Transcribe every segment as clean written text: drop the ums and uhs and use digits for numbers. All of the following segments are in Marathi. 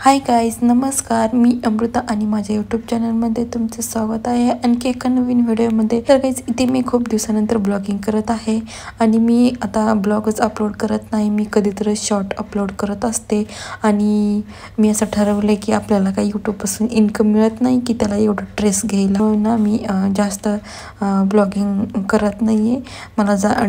हाय गाईज, नमस्कार. मी अमृता आणि माझ्या यूट्यूब चॅनलमध्ये तुमचं स्वागत आहे आणखी एका नवीन व्हिडिओमध्ये. तर गाईज, इथे मी खूप दिवसानंतर ब्लॉगिंग करत आहे आणि मी आता ब्लॉगच अपलोड करत नाही. मी कधीतरी शॉर्ट अपलोड करत असते आणि मी असं ठरवलं की आपल्याला काही यूट्यूबपासून इन्कम मिळत नाही की त्याला एवढं ट्रेस घ्यायला, म्हणून ना मी जास्त ब्लॉगिंग करत नाही आहे. मला जेव्हा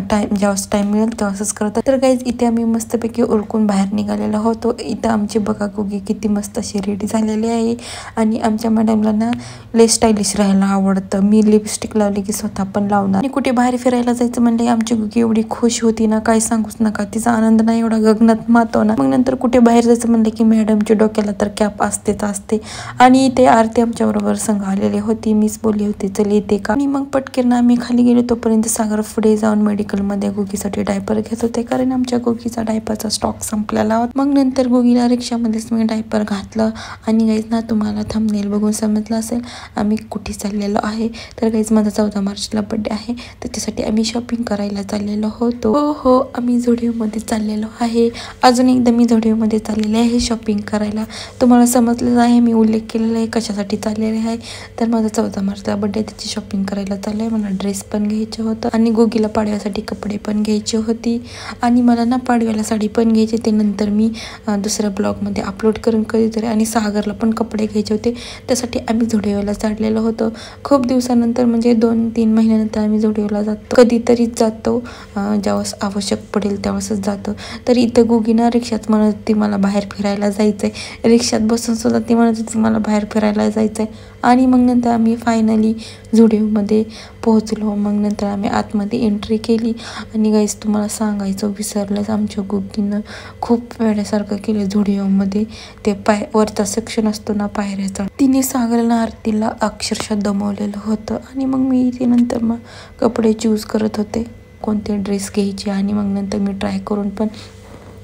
टाईम मिळेल तेव्हाच करत. तर गाईज, इथे आम्ही मस्तपैकी उरकून बाहेर निघालेलो होतो. इथं आमची बघा गुगी किती मस्त अशी रेडी झालेली आहे आणि आमच्या मॅडमला ना लय स्टायलिश राहायला आवडतं. मी लिपस्टिक लावली की स्वतः पण लावणार. आणि कुठे बाहेर फिरायला जायचं म्हणले आमची गुगी एवढी खुश होती ना, काय सांगूच नका. तिचा आनंद ना एवढा गगनात मातवना. मग नंतर कुठे बाहेर जायचं म्हणलं की मॅडमच्या डोक्याला तर कॅप असतेच असते. आणि ते आरती आमच्या बरोबर संघ आलेली होती. मीच बोलली होती चल येते का. आणि मग पटकन आम्ही खाली गेलो. तोपर्यंत सागर पुढे जाऊन मेडिकलमध्ये गुगीसाठी डायपर घेत होते, कारण आमच्या गुगीचा डायपरचा स्टॉक संपलेला होता. मग नंतर गुगीला रिक्षामध्येच मी डायपर घातलं. आणि गाईज ना, तुम्हाला थंबनेल बघून समजलं असेल आम्ही कुठे चाललेलो आहे. तर गाईज, माझा 14 मार्चला बर्थडे आहे, तर त्यासाठी आम्ही शॉपिंग करायला चाललेलो होतो. हो, आम्ही झुडिओमध्ये चाललेलो आहे. अजून एकदा मी झुडिओमध्ये चाललेले आहे शॉपिंग करायला. तुम्हाला समजलेलं आहे, मी उल्लेख केलेला आहे कशासाठी चाललेले आहे. तर माझा 14 मार्चला बर्थडे, त्याची शॉपिंग करायला चाललं आहे. मला ड्रेस पण घ्यायचं होतं आणि गुगीला पाडव्यासाठी कपडे पण घ्यायची होती. आणि मला ना पाडव्याला साडी पण घ्यायची, ते नंतर मी दुसऱ्या ब्लॉगमध्ये अपलोड करून कधीतरी. आणि सागरला पण कपडे घ्यायचे होते, त्यासाठी आम्ही झुडिओला चाललेलो होतो. खूप दिवसानंतर म्हणजे 2-3 महिन्यानंतर आम्ही झुडिओला जातो. कधीतरीच जातो, जेव्हा आवश्यक पडेल तेव्हाच जातो. तर इथं गुगीना रिक्षात म्हणत होती मला बाहेर फिरायला जायचंय. रिक्षात बसून सुद्धा ती म्हणत होती मला बाहेर फिरायला जायचंय. आणि मग नंतर आम्ही फायनली झुडिओमध्ये पोहोचलो. मग नंतर आम्ही आतमध्ये एंट्री केली. आणि गाईस, तुम्हाला सांगायचं विसरलंच, आमच्या गुगीनं खूप वेळासारखं केलं झुडिओमध्ये. ते वरचा सेक्शन असतो ना पायऱ्याचा, तिने सागरला आरतीला अक्षरशः दमवलेलं होतं. आणि मग मी इथे नंतर मग कपडे चूज करत होते कोणते ड्रेस घ्यायचे. आणि मग नंतर मी ट्राय करून पण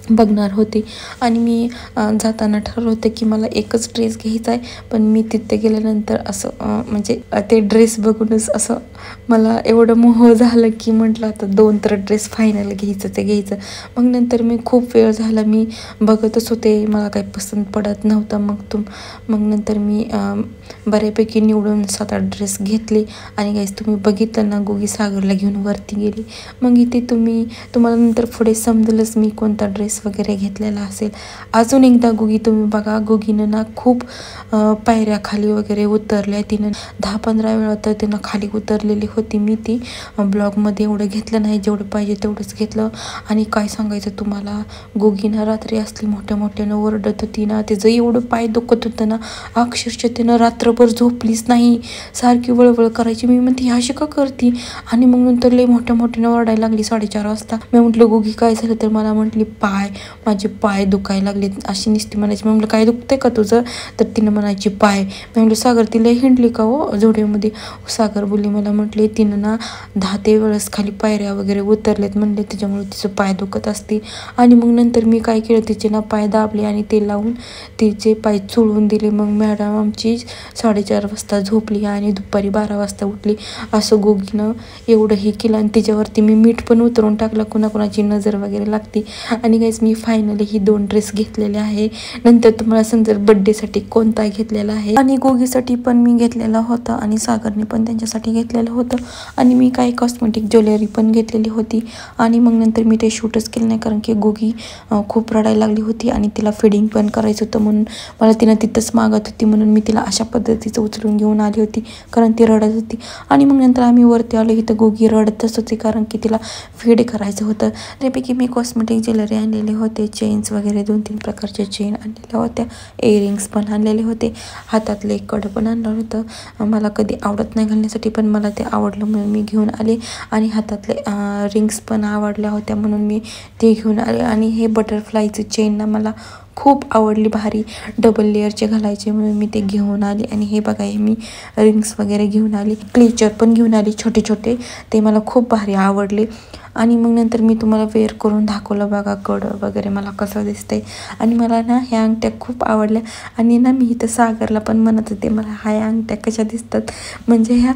बघणार होते. आणि मी जाताना ठरवलं होतं की मला एकच ड्रेस घ्यायचा आहे, पण मी तिथे गेल्यानंतर असं म्हणजे ते ड्रेस बघूनच असं मला एवढं मोह झालं की म्हटलं आता 2 तर ड्रेस फायनल घ्यायचं. मग नंतर मी खूप वेळ झाला मी बघतच होते, मला काही पसंत पडत नव्हतं. मग नंतर मी बऱ्यापैकी निवडून 7-8 ड्रेस घेतले. आणि गाईस, तुम्ही बघितलं ना, गुगी सागरला घेऊन वरती गेली. मग इथे तुम्हाला नंतर पुढे समजलंच मी कोणता ड्रेस वगैरे घेतलेला असेल. अजून एकदा गुगी तुम्ही बघा, गुगीनं ना खूप पायऱ्या खाली वगैरे उतरल्या. तिनं 10-15 वेळा तर तिनं खाली उतरलेली होती. मी ती ब्लॉगमध्ये एवढं घेतलं नाही, जेवढं पाहिजे तेवढंच घेतलं. आणि काय सांगायचं तुम्हाला, गुगीनं रात्री असली मोठ्यानं ओरडत होती ना, तिचं एवढं पाय दुखत होतं ना, अक्षरशः तिनं रात्रभर झोपलीच नाही, सारखी वळवळ करायची. मी म्हणते अशी का करती. आणि मग नंतर लई मोठ्यानं ओरडायला लागली 4:30 वाजता. मी म्हटलं गुगी काय झालं. तर मला म्हटली माझे पाय दुखायला लागलेत, अशी नुसती म्हणायची. मी म्हटलं काय दुखतंय का तुझं. तर तिनं म्हणायची पाय. मी म्हटलं सागर तिला हिंडली का हो झुडिओमध्ये. सागर बोलली मला म्हटले तिनं ना 10 वेळेस खाली पायऱ्या वगैरे उतरलेत म्हणले, त्याच्यामुळे तिचं पाय दुखत असते. आणि मग नंतर मी काय केलं, तिचे ना पाय दाबले आणि ते लावून तिचे पाय चोळून दिले. मग मॅडम आमची 4:30 वाजता झोपली आणि दुपारी 12 वाजता उठली. असं गुगीनं एवढं हे केलं. आणि तिच्यावरती मी मीठ पण उतरून टाकलं, कुणाची नजर वगैरे लागते. आणि गाईस, मी फायनली ही 2 ड्रेस घेतलेले आहे. नंतर तुम्हाला समजेल बड्डेसाठी कोणता घेतलेला आहे. आणि गुगीसाठी पण मी घेतलेला होता आणि सागरने पण त्यांच्यासाठी घेतलेलं होतं. आणि मी काही कॉस्मेटिक ज्वेलरी पण घेतलेली होती. आणि मग नंतर मी ते शूटच केलं नाही, कारण की गुगी खूप रडायला लागली होती आणि तिला फिडिंग पण करायचं होतं. म्हणून मला तिनं तिथंच मागत होती, म्हणून मी तिला अशा पद्धतीचं उचलून घेऊन आली होती, कारण ती रडत होती. आणि मग नंतर आम्ही वरती आलो. इथं गुगी रडतच होती, कारण की तिला फीड करायचं होतं. त्यापैकी मी कॉस्मेटिक ज्वेलरी आणलेले होते, चेन्स वगैरे 2-3 प्रकारचे चेन आणलेल्या होत्या, इयरिंग्स पण आणलेले होते, हातातले कड पण आणलं होतं. मला कधी आवडत नाही घालण्यासाठी, पण मला ते आवडलं म्हणून मी घेऊन आले. आणि हातातले रिंग्स पण आवडल्या होत्या म्हणून मी ते घेऊन आले. आणि हे बटरफ्लायचं चेन ना मला खूप आवडली, भारी डबल लेअरचे घालायचे म्हणून मी ते घेऊन आले. आणि हे बघा, हे मी रिंग्स वगैरे घेऊन आली, क्लेचर पण घेऊन आली छोटे, ते मला खूप भारी आवडले. आणि मग नंतर मी तुम्हाला वेअर करून दाखवलं बघा कडं वगैरे मला कसं दिसतंय. आणि मला ना ह्या अंगठ्या खूप आवडल्या आणि ना मी इथं सागरला पण म्हणत होते मला ह्या अंगठ्या कशा दिसतात, म्हणजे ह्या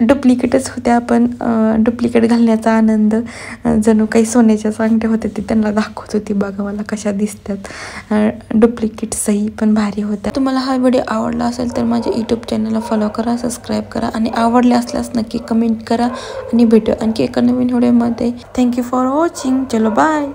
डुप्लिकेटच होत्या पण डुप्लिकेट घालण्याचा आनंद जणू काही सोन्याच्याच अंगठ्या होत्या ते त्यांना दाखवत होती. बघा मला कशा दिसतात, डुप्लिकेट सही पण भारी होत्या. तुम्हाला हा व्हिडिओ आवडला असेल तर माझ्या यूट्यूब चॅनलला फॉलो करा, सबस्क्राईब करा आणि आवडले असल्यास नक्की कमेंट करा आणि भेटू आणखी एका नवीन व्हिडिओमध्ये. Thank you for watching. चलो बाय.